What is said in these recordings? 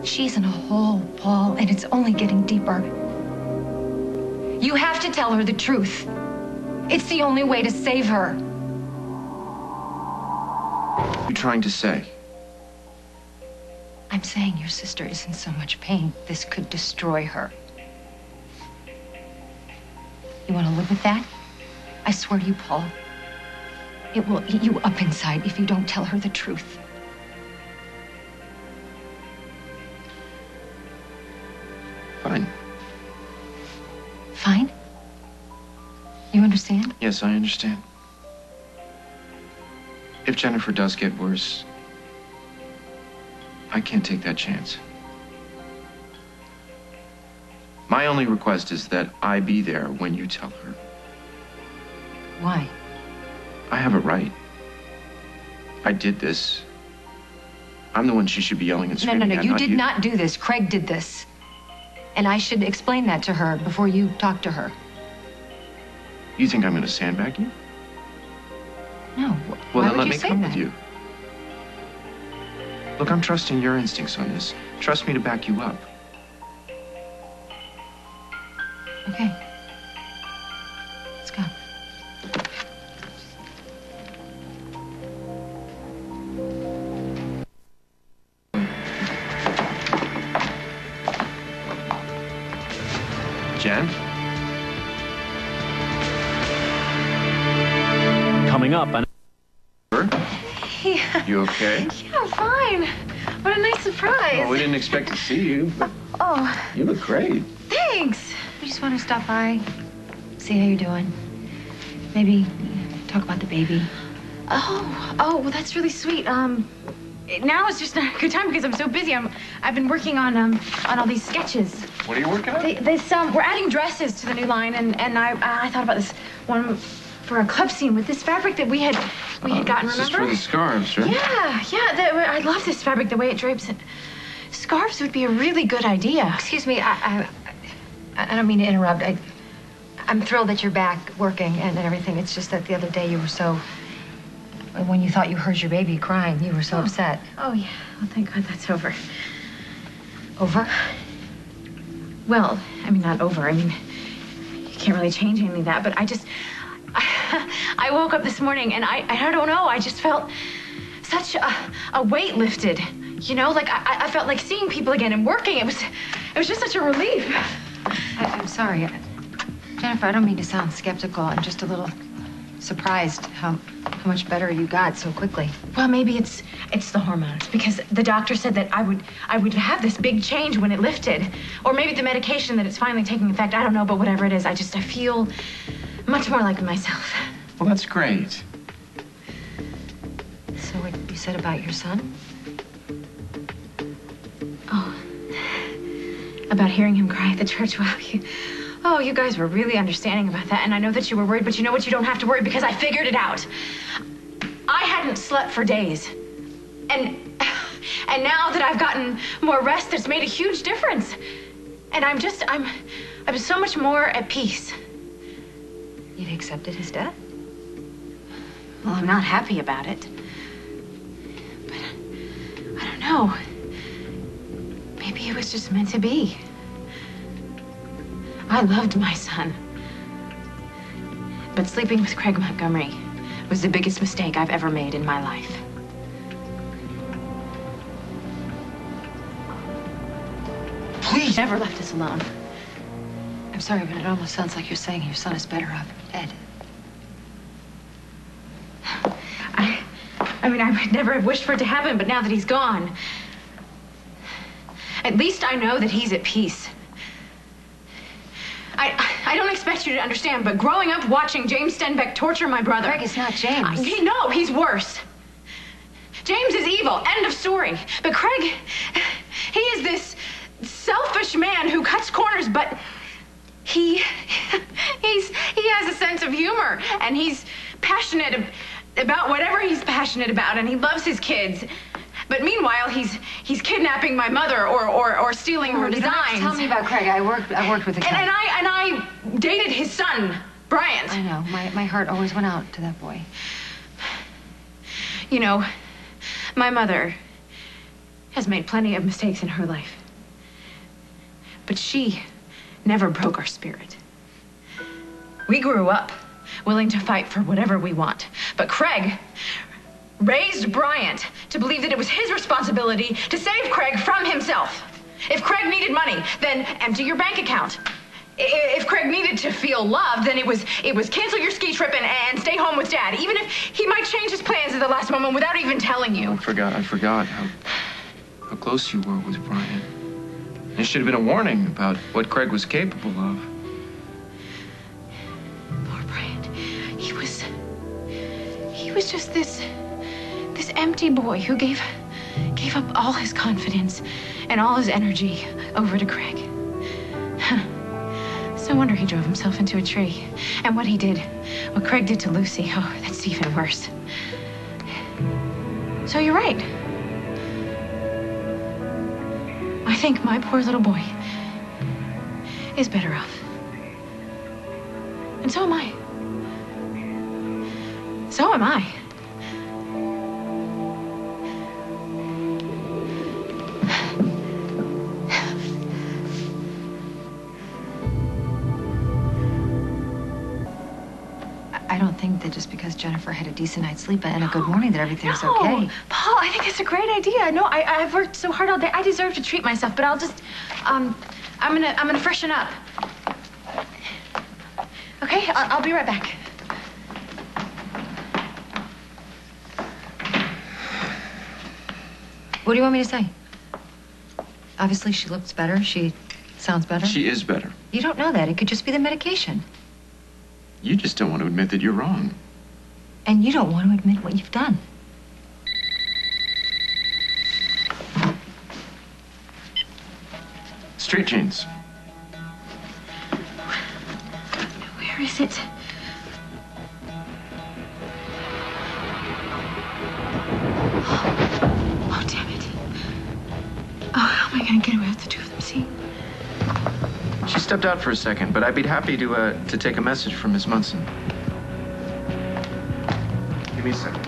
She's in a hole, Paul, and it's only getting deeper. You have to tell her the truth. It's the only way to save her. What are you trying to say? I'm saying your sister is in so much pain, this could destroy her. You want to live with that? I swear to you, Paul, it will eat you up inside if you don't tell her the truth. Fine. Fine? You understand? Yes, I understand. If Jennifer does get worse, I can't take that chance. My only request is that I be there when you tell her. Why? I have a right. I did this. I'm the one she should be yelling and screaming at, You did not do this. Craig did this. And I should explain that to her before you talk to her. You think I'm going to sandbag you? No. Well, Why then would let you me say come that? with you. Look, I'm trusting your instincts on this. Trust me to back you up. Okay. Let's go. Jen? Coming up. Yeah. You okay? Yeah, I'm fine. What a nice surprise. Oh, we didn't expect to see you, but Oh, you look great. thanks. We just want to stop by, see how you're doing. Maybe talk about the baby. Oh, well, that's really sweet. Now is just not a good time because I'm so busy. I've been working on all these sketches. What are you working on? We're adding dresses to the new line, and I thought about this one for a club scene with this fabric that we had gotten. This Remember? is for the scarves, right? Yeah. I love this fabric, the way it drapes. And scarves would be a really good idea. Excuse me, I don't mean to interrupt. I'm thrilled that you're back working and everything. It's just that the other day you were so... When you thought you heard your baby crying, you were so upset. Oh, yeah. Well, thank God that's over. Over? Well, I mean, not over. I mean, you can't really change any of that, but I woke up this morning and I don't know, I just felt such a weight lifted. You know, like I felt like seeing people again and working. It was just such a relief. I'm sorry. Jennifer, I don't mean to sound skeptical. I'm just a little surprised how much better you got so quickly. Well, maybe it's the hormones, because the doctor said that I would have this big change when it lifted. Or maybe the medication, that it's finally taking effect. I don't know, but whatever it is, I feel much more like myself. Well, that's great. So what you said about your son? Oh, about hearing him cry at the church. Wow, you guys were really understanding about that, and I know that you were worried, but you know what? You don't have to worry because I figured it out. I hadn't slept for days, and now that I've gotten more rest, it's made a huge difference. And I'm so much more at peace. You've accepted his death? Well, I'm not happy about it, but I don't know. Maybe it was just meant to be. I loved my son. But sleeping with Craig Montgomery was the biggest mistake I've ever made in my life. Please. He never left us alone. I'm sorry, but it almost sounds like you're saying your son is better off dead. I mean, I would never have wished for it to happen, but now that he's gone, at least I know that he's at peace. I don't expect you to understand, but growing up watching James Stenbeck torture my brother... Craig is not James. No, he's worse. James is evil, end of story. But Craig, he is this selfish man who cuts corners, but he has a sense of humor, and he's passionate about whatever he's passionate about, and he loves his kids. But meanwhile, he's kidnapping my mother or stealing her designs. Tell me about Craig. I worked with a kid. And I dated his son, Bryant. I know. My heart always went out to that boy. You know, my mother, has made plenty of mistakes in her life. But she never broke our spirit. We grew up willing to fight for whatever we want. But Craig raised Bryant to believe that it was his responsibility to save Craig from himself. If Craig needed money, then empty your bank account. If Craig needed to feel loved, then it was cancel your ski trip and stay home with Dad, even if he might change his plans at the last moment without even telling you. I forgot how close you were with Brian. It should have been a warning about what Craig was capable of. Poor Bryant. He was just this empty boy who gave up all his confidence and all his energy over to Craig. It's no wonder he drove himself into a tree. And what Craig did to Lucy, oh, that's even worse. So you're right. I think my poor little boy is better off. And so am I. So am I. I don't think that just because Jennifer had a decent night's sleep and a good morning that everything's okay. Paul, I think it's a great idea. No, I've worked so hard all day. I deserve to treat myself, but I'll just, I'm gonna freshen up. Okay, I'll be right back. What do you want me to say? Obviously, she looks better. She sounds better. She is better. You don't know that. It could just be the medication. You just don't want to admit that you're wrong. And you don't want to admit what you've done. Street jeans. Where is it? Oh, damn it. Oh, how am I gonna get away with the two of them seeing? She stepped out for a second, but I'd be happy to take a message from Miss Munson. Give me a second.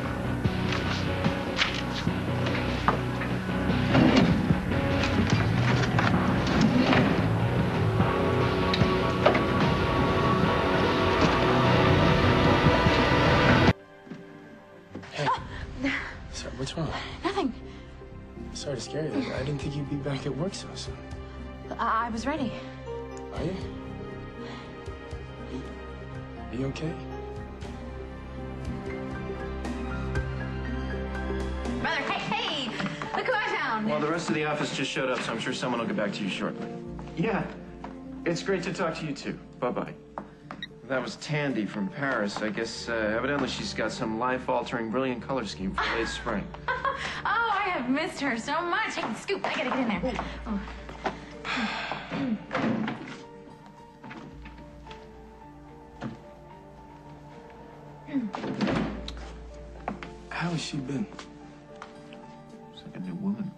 Hey. Sorry, what's wrong? Nothing. Sorry to scare you. I didn't think you'd be back at work so soon. I was ready. Are you? Are you okay? Brother, hey, look who I found. Well, the rest of the office just showed up, so I'm sure someone will get back to you shortly. Yeah, it's great to talk to you too. Bye-bye. That was Tandy from Paris. I guess evidently she's got some life-altering, brilliant color scheme for late spring. Oh, I have missed her so much. Hey, Scoop, I gotta get in there. Oh. How has she been? She's like a new woman.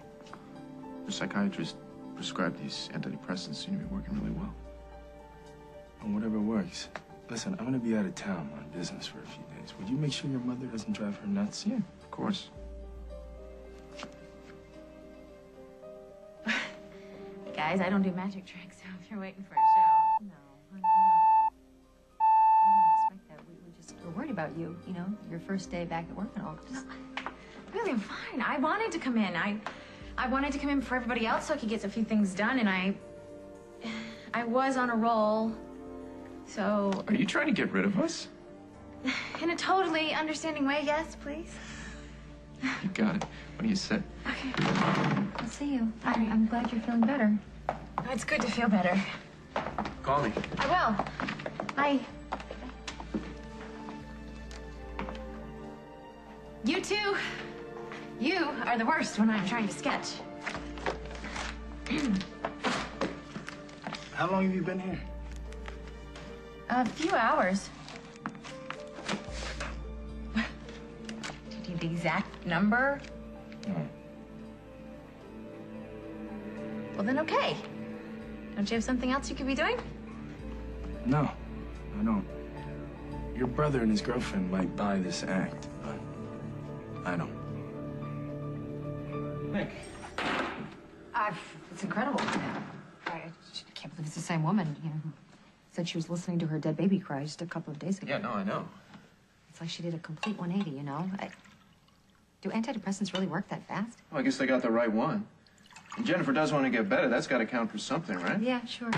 Her psychiatrist prescribed these antidepressants seem to be working really well. Well, whatever works. Listen, I'm gonna be out of town on business for a few days. Would you make sure your mother doesn't drive her nuts? Yeah, of course. Hey guys, I don't do magic tricks, so if you're waiting for a show. No, honey, we don't expect that. We're worried about you, you know, your first day back at work and all. Just... Really, I'm fine. I wanted to come in. I wanted to come in before everybody else so I could get a few things done, and I was on a roll, so... Are you trying to get rid of us? In a totally understanding way, yes, please. You got it. What do you say? Okay. I'll see you. I'm glad you're feeling better. It's good to feel better. Call me. I will. Bye. You two, you are the worst when I'm trying to sketch. How long have you been here? A few hours. Do you need the exact number? No. Well, then okay. Don't you have something else you could be doing? No, I don't. Your brother and his girlfriend might buy this act, but I don't. Nick. it's incredible. I can't believe it's the same woman, you know, who said she was listening to her dead baby cry just a couple of days ago. Yeah, no, I know. It's like she did a complete 180, you know? Do antidepressants really work that fast? Well, I guess they got the right one. And Jennifer does want to get better. That's got to count for something, right? Yeah, sure.